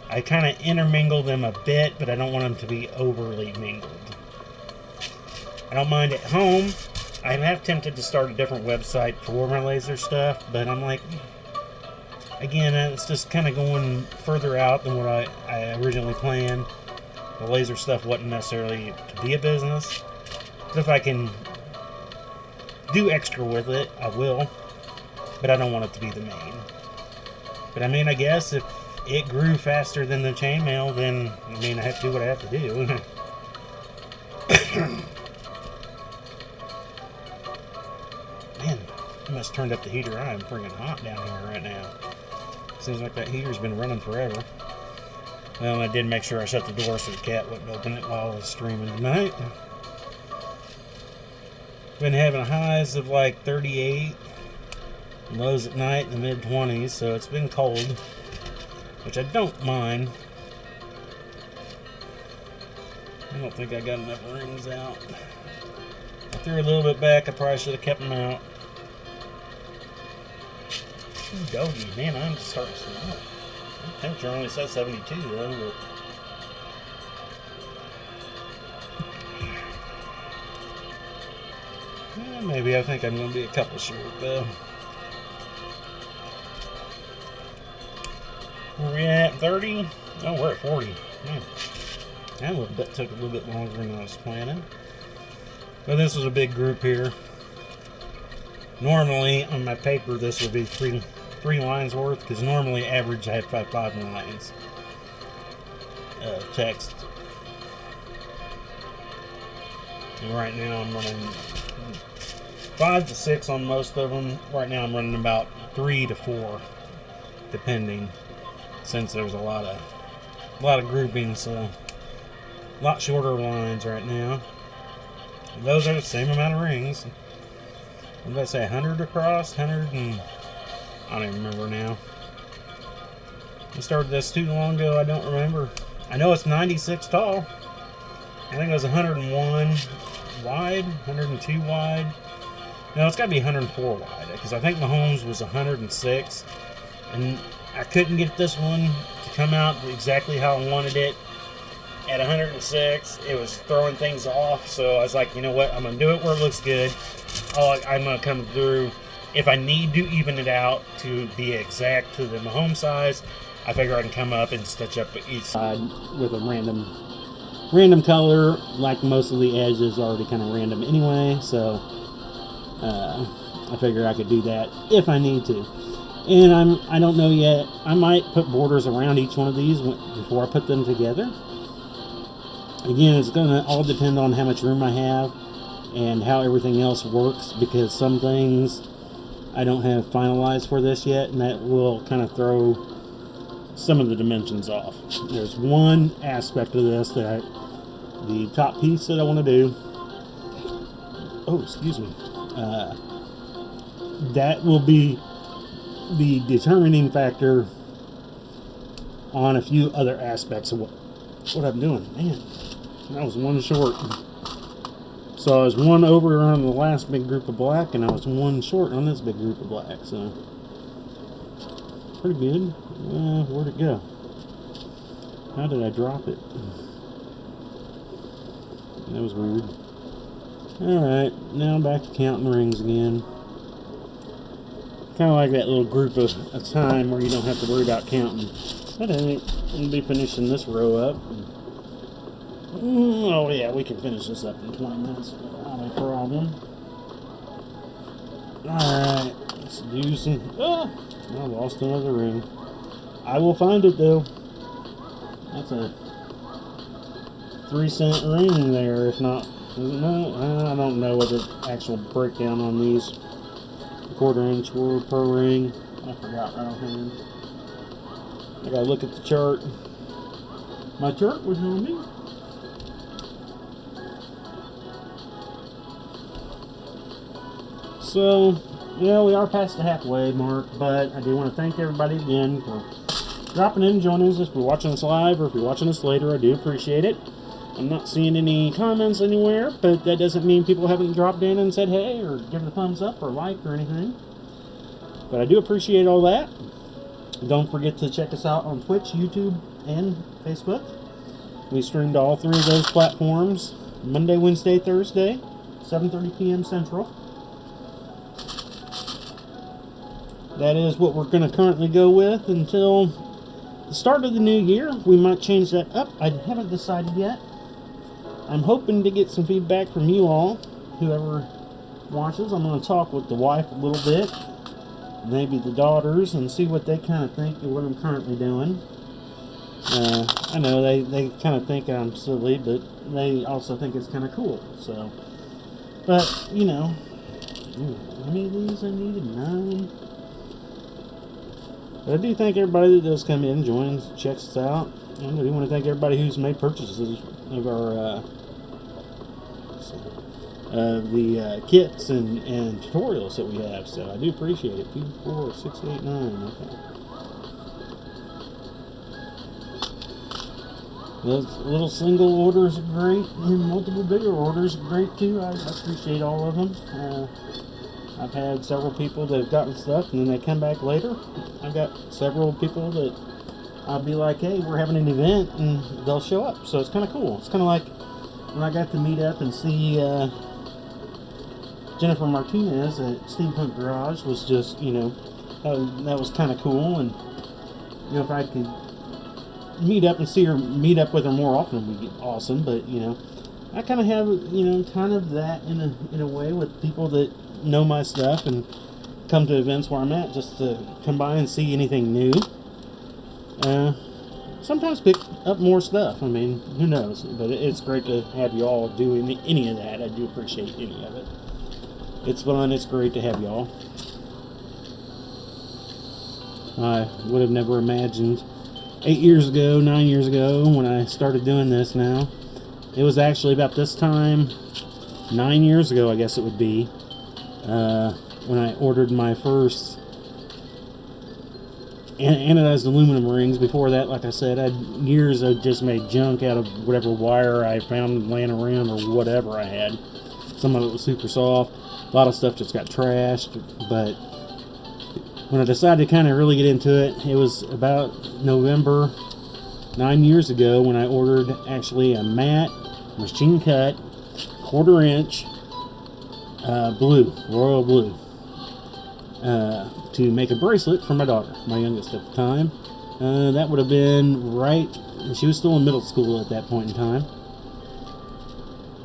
I kind of intermingle them a bit, but I don't want them to be overly mingled. I don't mind at home. I have tempted to start a different website for my laser stuff, but I'm like, again, it's just kind of going further out than what I originally planned. The laser stuff wasn't necessarily to be a business. But if I can do extra with it, I will. But I don't want it to be the main. But I mean, I guess if it grew faster than the chainmail, then I mean, I have to do what I have to do. Man, I must have turned up the heater. I am freaking hot down here right now. Seems like that heater's been running forever. Well, I did make sure I shut the door so the cat wouldn't open it while I was streaming tonight. Been having highs of like 38, lows at night in the mid-20s, so it's been cold, which I don't mind. I don't think I got enough rings out. I threw a little bit back. I probably should have kept them out. Doggy, man, I'm just starting to smell. The temperature only says 72 though, but yeah, maybe I think I'm going to be a couple short though. Where we at? 30? Oh, we're at 40. Man, that took a little bit longer than I was planning. But this was a big group here. Normally on my paper this would be three lines worth, because normally average I have five lines text. And right now I'm running 5 to 6 on most of them. Right now I'm running about 3 to 4, depending, since there's a lot of grouping. So A lot shorter lines right now. And those are the same amount of rings. What did I say, 100 across? 100 and... I don't even remember now. I started this too long ago, I don't remember. I know it's 96 tall. I think it was 101 wide, 102 wide. No, it's got to be 104 wide, because I think Mahomes was 106. And I couldn't get this one to come out exactly how I wanted it. At 106, it was throwing things off, so I was like, you know what, I'm going to do it where it looks good. I'm going to come through. If I need to even it out to be exact to the Mahomes size, I figure I can come up and stitch up each side with a random color. Like most of the edges are already kind of random anyway, so I figure I could do that if I need to. And I don't know yet. I might put borders around each one of these before I put them together. Again, it's going to all depend on how much room I have and how everything else works, because some things I don't have finalized for this yet, and that will kind of throw some of the dimensions off. There's one aspect of this that the top piece that I want to do, that will be the determining factor on a few other aspects of what I'm doing. Man, that was one short. So I was one over on the last big group of black, and I was one short on this big group of black. So pretty good. Where'd it go? How did I drop it? That was weird. Alright, now back to counting rings again. Kind of like that little group of a time where you don't have to worry about counting. But anyway, we'll be finishing this row up. Oh yeah, we can finish this up in 20 minutes without a problem. Alright, let's do some... I lost another ring. I will find it though. That's a 3-cent ring there, if not... No, I don't know what the actual breakdown on these 1/4 inch were per ring. I forgot right offhand. I gotta look at the chart. My chart was on me. So, yeah, we are past the halfway mark, but I do want to thank everybody again for dropping in and joining us. If you're watching us live or if you're watching us later, I do appreciate it. I'm not seeing any comments anywhere, but that doesn't mean people haven't dropped in and said hey or given a thumbs up or like or anything. But I do appreciate all that. Don't forget to check us out on Twitch, YouTube, and Facebook. We stream to all 3 of those platforms Monday, Wednesday, Thursday, 7:30 p.m. Central. That is what we're going to currently go with until the start of the new year. We might change that up. I haven't decided yet. I'm hoping to get some feedback from you all, whoever watches. I'm going to talk with the wife a little bit, maybe the daughters, and see what they kind of think of what I'm currently doing. I know they kind of think I'm silly, but they also think it's kind of cool. So, but you know, how many of these I needed? 9. But I do thank everybody that does come in, joins, checks us out. And I do want to thank everybody who's made purchases of our the kits and tutorials that we have. So I do appreciate it. 2, 4, 6, 8, 9. Okay. Those little single orders are great, and multiple bigger orders are great too. I appreciate all of them. I've had several people that have gotten stuff and then they come back later. I've got several people that I'll be like, hey, we're having an event, and they'll show up. So it's kind of cool. It's kind of like when I got to meet up and see Jennifer Martinez at Steampunk Garage. Was just, you know, that was kind of cool. And you know, if I could meet up with her more often would be awesome. But you know, I kind of have, you know, kind of that in a way with people that know my stuff and come to events where I'm at, just to come by and see anything new. Sometimes pick up more stuff. I mean, who knows? But it's great to have you all do any of that. I do appreciate any of it. It's fun. It's great to have y'all. I would have never imagined 8 years ago, 9 years ago, when I started doing this now, it was actually about this time, 9 years ago, I guess it would be, when I ordered my first anodized aluminum rings. Before that, like I said, I had years of just made junk out of whatever wire I found laying around or whatever I had. Some of it was super soft. A lot of stuff just got trashed. But when I decided to kind of really get into it, it was about November 9 years ago when I ordered actually a matte, machine cut, 1/4 inch blue, royal blue, to make a bracelet for my daughter, my youngest at the time. That would have been right, she was still in middle school at that point in time.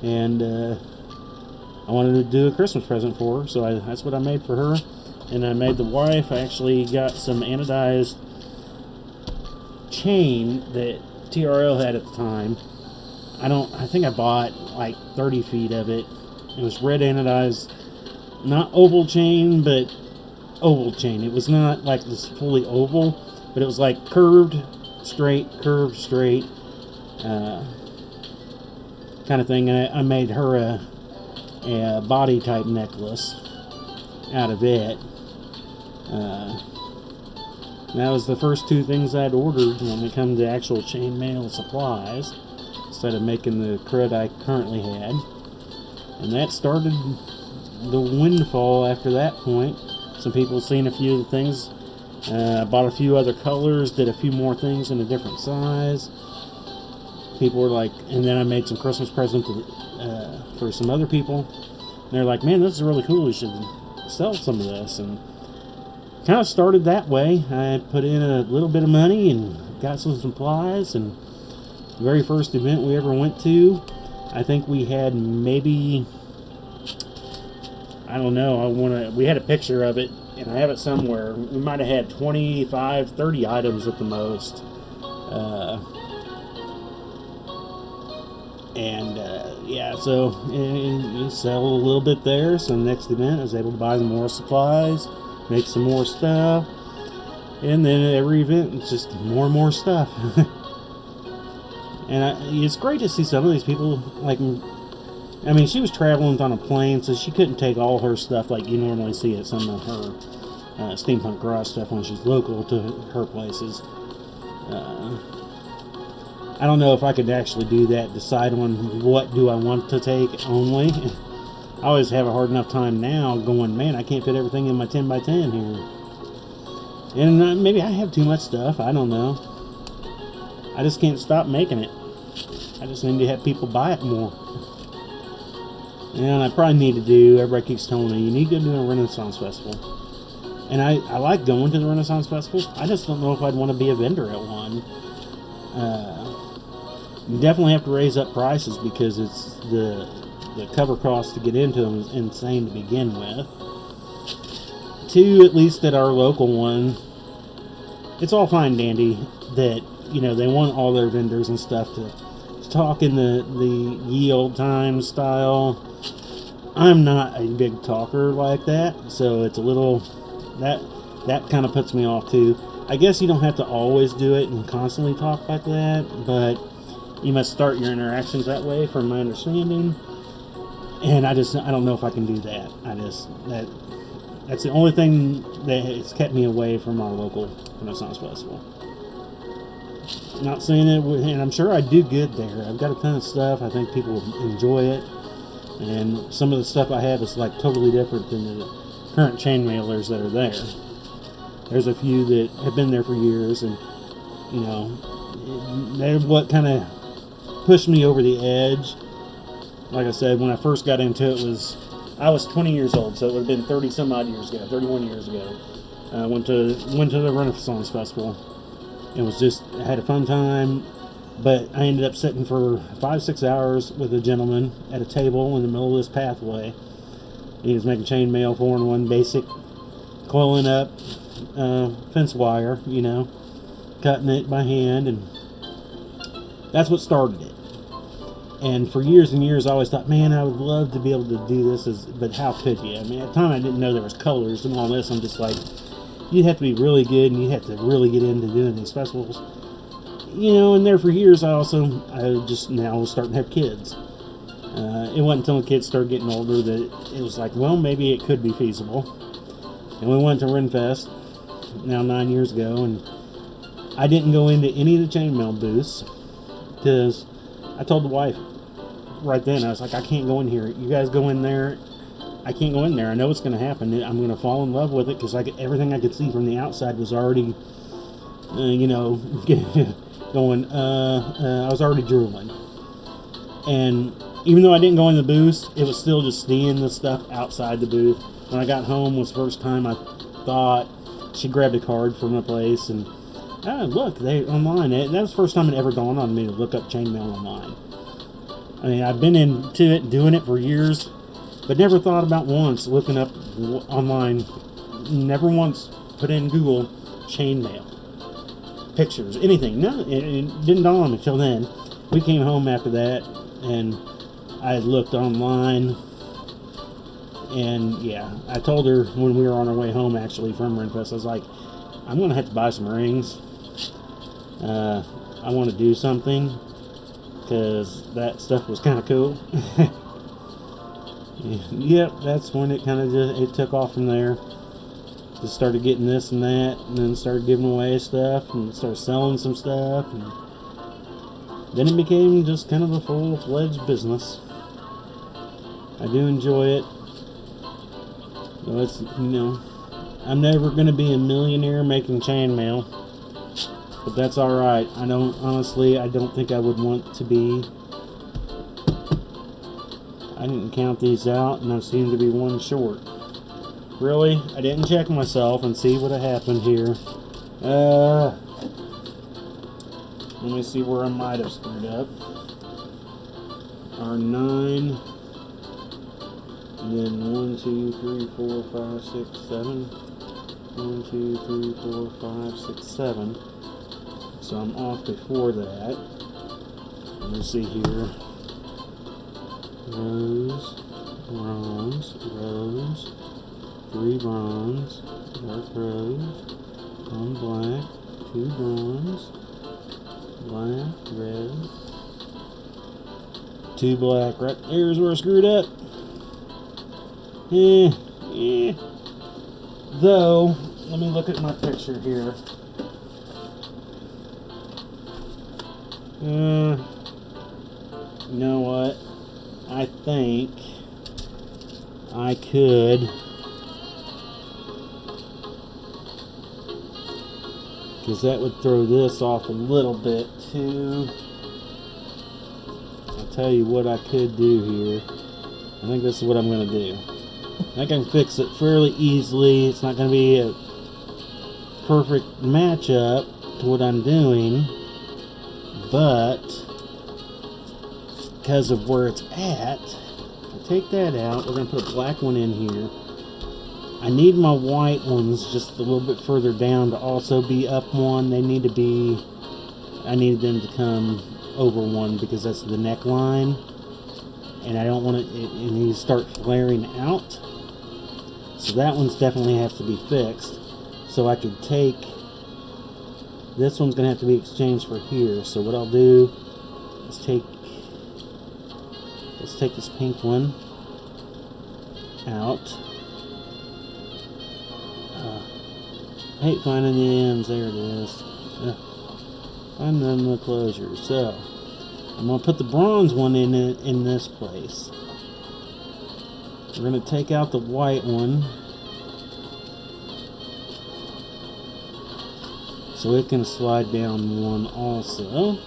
And I wanted to do a Christmas present for her, so that's what I made for her. And I made the wife, I actually got some anodized chain that TRL had at the time. I think I bought like 30 feet of it. It was red anodized, not oval chain, but oval chain. It was not like this fully oval, but it was like curved, straight, kind of thing. And I made her a body type necklace out of it. That was the first two things I'd ordered when it comes to actual chainmail supplies, instead of making the crud I currently had. And that started the windfall after that point. Some people seen a few of the things. I bought a few other colors, did a few more things in a different size. People were like, and then I made some Christmas presents for some other people. And they're like, man, this is really cool, you should sell some of this. And kind of started that way. I put in a little bit of money and got some supplies. And the very first event we ever went to, I think we had maybe, I don't know, we had a picture of it, and I have it somewhere. We might have had 25, 30 items at the most. Yeah, so you sell a little bit there. So the next event I was able to buy some more supplies, make some more stuff, and then every event it's just more and more stuff. And it's great to see some of these people, like, I mean, she was traveling on a plane, so she couldn't take all her stuff like you normally see at some of her Steampunk Garage stuff when she's local to her places. I don't know if I could actually do that, decide on what do I want to take only. I always have a hard enough time now going, man, I can't fit everything in my 10x10 here. And maybe I have too much stuff, I don't know. I just can't stop making it. I just need to have people buy it more. And I probably need to do, everybody keeps telling me, you need to do a Renaissance Festival. And I like going to the Renaissance Festivals. I just don't know if I'd want to be a vendor at one. You definitely have to raise up prices because it's the cover cost to get into them is insane to begin with. Two, at least at our local one, it's all fine and dandy that, you know, they want all their vendors and stuff to talk in the ye old time style. I'm not a big talker like that, so it's a little, that kind of puts me off too. I guess you don't have to always do it and constantly talk like that, but you must start your interactions that way, from my understanding. And I don't know if I can do that. That's the only thing that has kept me away from our local Renaissance Festival. Not saying it, and I'm sure I do good there. I've got a ton of stuff. I think people will enjoy it. And some of the stuff I have is like totally different than the current chainmailers that are there. There's a few that have been there for years, and you know, they're what kind of pushed me over the edge. Like I said, when I first got into it, I was 20 years old, so it would have been 30 some odd years ago, 31 years ago. I went to the Renaissance Festival. It was just, I had a fun time, but I ended up sitting for 5-6 hours with a gentleman at a table in the middle of this pathway. He was making chainmail for one basic, coiling up fence wire, you know, cutting it by hand, and that's what started it. And for years and years, I always thought, man, I would love to be able to do this, but how could you? I mean, at the time, I didn't know there was colors and all this. I'm just like, you'd have to be really good, and you'd have to really get into doing these festivals. you know, and there for years, I just now was starting to have kids. It wasn't until the kids started getting older that it was like, well, maybe it could be feasible. And we went to Renfest now 9 years ago, and I didn't go into any of the chainmail booths because I told the wife right then, I was like, I can't go in here. You guys go in there. I can't go in there. I know what's going to happen. I'm going to fall in love with it because everything I could see from the outside was already, you know, going, I was already drooling. And even though I didn't go in the booth, it was still just seeing the stuff outside the booth. When I got home was the first time I thought. She grabbed a card from a place and, look, they online. That was the first time it ever dawned on me to look up chainmail online. I mean, I've been into it, doing it for years, but never thought about once looking up online. Never once put in Google chainmail, pictures, anything. No, it didn't dawn on me until then. We came home after that, and I had looked online, and yeah, I told her when we were on our way home, actually, from Renfest, I was like, I'm going to have to buy some rings. I want to do something, because that stuff was kind of cool. Yep, that's when it kind of it took off from there. Just started getting this and that, and then started giving away stuff, and started selling some stuff, and then it became just kind of a full-fledged business. I do enjoy it. So it's, you know, I'm never going to be a millionaire making chainmail, but that's alright. Honestly, I don't think I would want to be. I didn't count these out, and I seem to be one short. Really? I didn't check myself and see what had happened here. Let me see where I might have screwed up. Our 9, and then 1, 2, 3, 4, 5, 6, 7. 1, 2, 3, 4, 5, 6, 7. So I'm off before that. Let me see here. Rose, bronze, rose, 3 bronze, dark rose, 1 black, 2 bronze, black, red, 2 black. Right there's where I screwed up. Though, let me look at my picture here. You know what? I think I could because that would throw this off a little bit too. I'll tell you what I could do here. I think this is what I'm going to do. I can fix it fairly easily. It's not going to be a perfect matchup to what I'm doing, but because of where it's at, I'll take that out. We're going to put a black one in here. I need my white ones just a little bit further down to also be up one. They need to be, I needed them to come over one because that's the neckline, and I don't want it needs to start flaring out. So that one's definitely has to be fixed. So I could take, this one's going to have to be exchanged for here. So what I'll do is let's take this pink one out. I hate finding the ends. There it is. Find them the closure. So I'm going to put the bronze one in this place. We're going to take out the white one so it can slide down one also.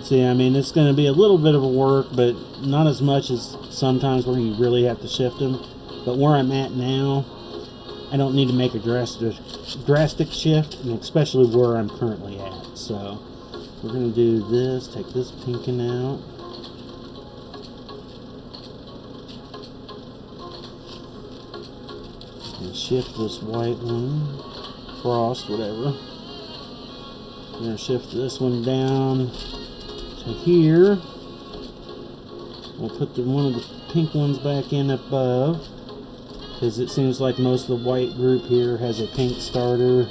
See, I mean, it's going to be a little bit of a work, but not as much as sometimes where you really have to shift them. But where I'm at now, I don't need to make a drastic shift, and especially where I'm currently at. So we're going to do this, take this pinking out. And shift this white one, frost, whatever. I'm going to shift this one down to here. We'll put one of the pink ones back in above, because it seems like most of the white group here has a pink starter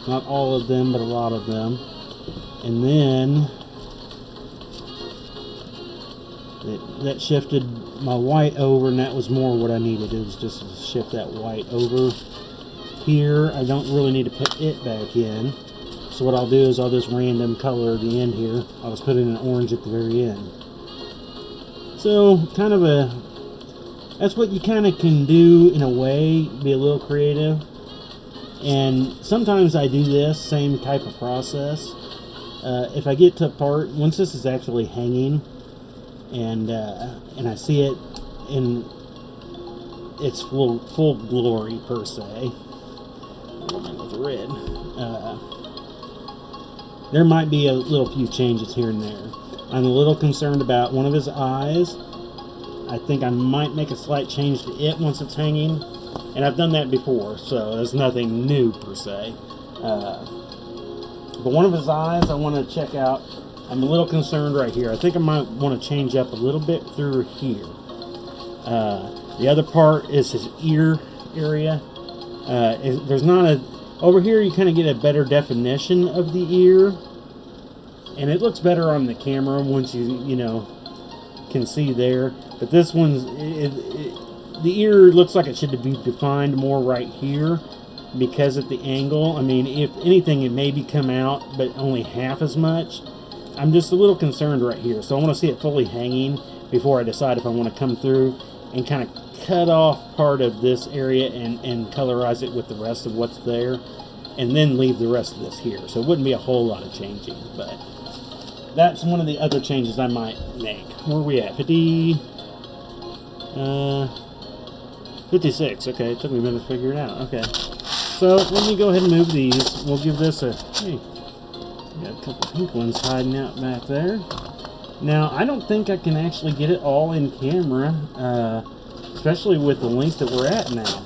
Not all of them, but a lot of them. And then that shifted my white over, and that was more what I needed. It was just to shift that white over. Here, I don't really need to put it back in. So what I'll do is I'll just random color the end here. I'll just put in an orange at the very end. So, kind of that's what you kind of can do in a way, be a little creative. And sometimes I do this same type of process. If I get to a part, once this is actually hanging, and I see it in its full glory per se, with the red, there might be a little few changes here and there. I'm a little concerned about one of his eyes. I think I might make a slight change to it once it's hanging, and I've done that before, so there's nothing new per se. But one of his eyes I want to check out. I'm a little concerned right here. I think I might want to change up a little bit through here. The other part is his ear area. There's not a... Over here you kind of get a better definition of the ear. And it looks better on the camera once you know, can see there. But this one's... the ear looks like it should be defined more right here. Because at the angle, I mean, if anything, it maybe come out, but only half as much. I'm just a little concerned right here, so I want to see it fully hanging before I decide if I want to come through and kind of cut off part of this area and colorize it with the rest of what's there, and then leave the rest of this here. So it wouldn't be a whole lot of changing, but that's one of the other changes I might make. Where are we at? 56. Okay, it took me a minute to figure it out. Okay. So let me go ahead and move these. We'll give this a... Hey, got a couple pink ones hiding out back there. Now, I don't think I can actually get it all in camera, especially with the length that we're at now.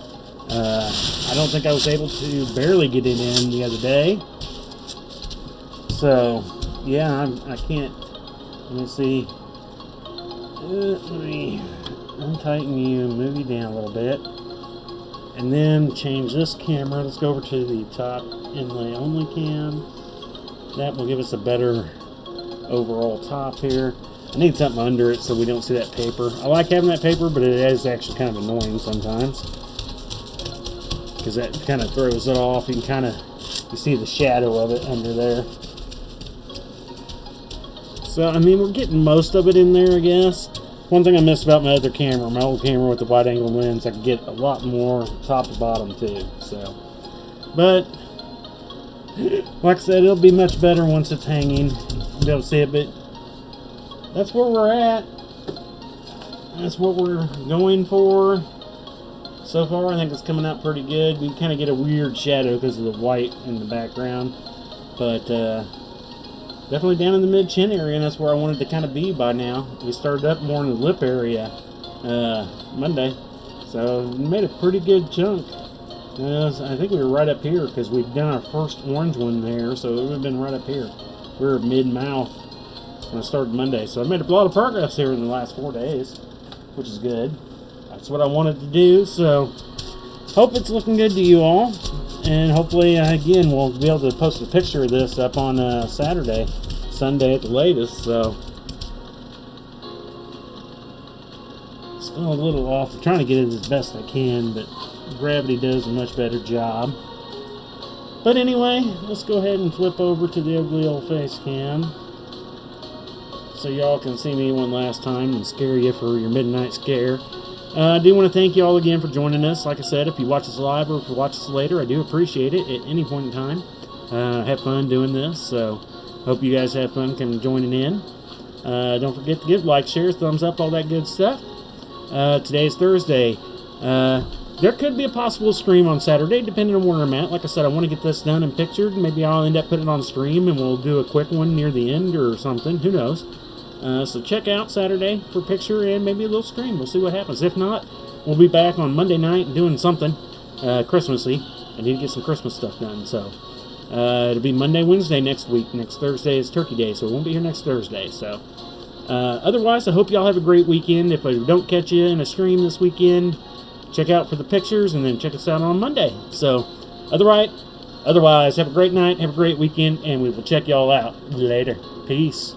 I don't think I was able to barely get it in the other day. So, yeah, I can't... Let me see. Let me untighten you, move you down a little bit. And then change this camera. Let's go over to the top inlay only cam. That will give us a better overall top here. I need something under it so we don't see that paper. I like having that paper, but it is actually kind of annoying sometimes, because that kind of throws it off. You can kind of, you see the shadow of it under there. So, I mean, we're getting most of it in there, I guess. One thing I missed about my other camera, my old camera with the wide angle lens, I could get a lot more top to bottom too. So, but like I said, it'll be much better once it's hanging. You'll be able to see it, but that's where we're at. That's what we're going for. So far, I think it's coming out pretty good. We kind of get a weird shadow because of the white in the background, but definitely down in the mid-chin area, and that's where I wanted to kind of be by now. We started up more in the lip area Monday, so we made a pretty good chunk. I think we were right up here because we'd done our first orange one there, so it would have been right up here. We were mid-mouth when I started Monday, so I made a lot of progress here in the last 4 days, which is good. That's what I wanted to do, so hope it's looking good to you all. And hopefully, again, we'll be able to post a picture of this up on Saturday, Sunday at the latest. So it's still a little off. I'm trying to get it as best I can, but gravity does a much better job. But anyway, let's go ahead and flip over to the ugly old face cam, so y'all can see me one last time and scare you for your midnight scare. I do want to thank you all again for joining us. Like I said, if you watch us live or if you watch us later, I do appreciate it at any point in time. Have fun doing this, so hope you guys have fun joining in. Don't forget to give likes, shares, thumbs up, all that good stuff. Today's Thursday. There could be a possible stream on Saturday, depending on where I'm at. Like I said, I want to get this done and pictured. Maybe I'll end up putting it on stream and we'll do a quick one near the end or something. Who knows? So check out Saturday for picture and maybe a little stream. We'll see what happens. If not, we'll be back on Monday night doing something Christmassy. I need to get some Christmas stuff done. So it'll be Monday, Wednesday next week. Next Thursday is Turkey Day, so we won't be here next Thursday. So otherwise, I hope y'all have a great weekend. If I don't catch you in a stream this weekend, check out for the pictures and then check us out on Monday. So otherwise, Otherwise, have a great night, have a great weekend, and we will check y'all out later. Peace.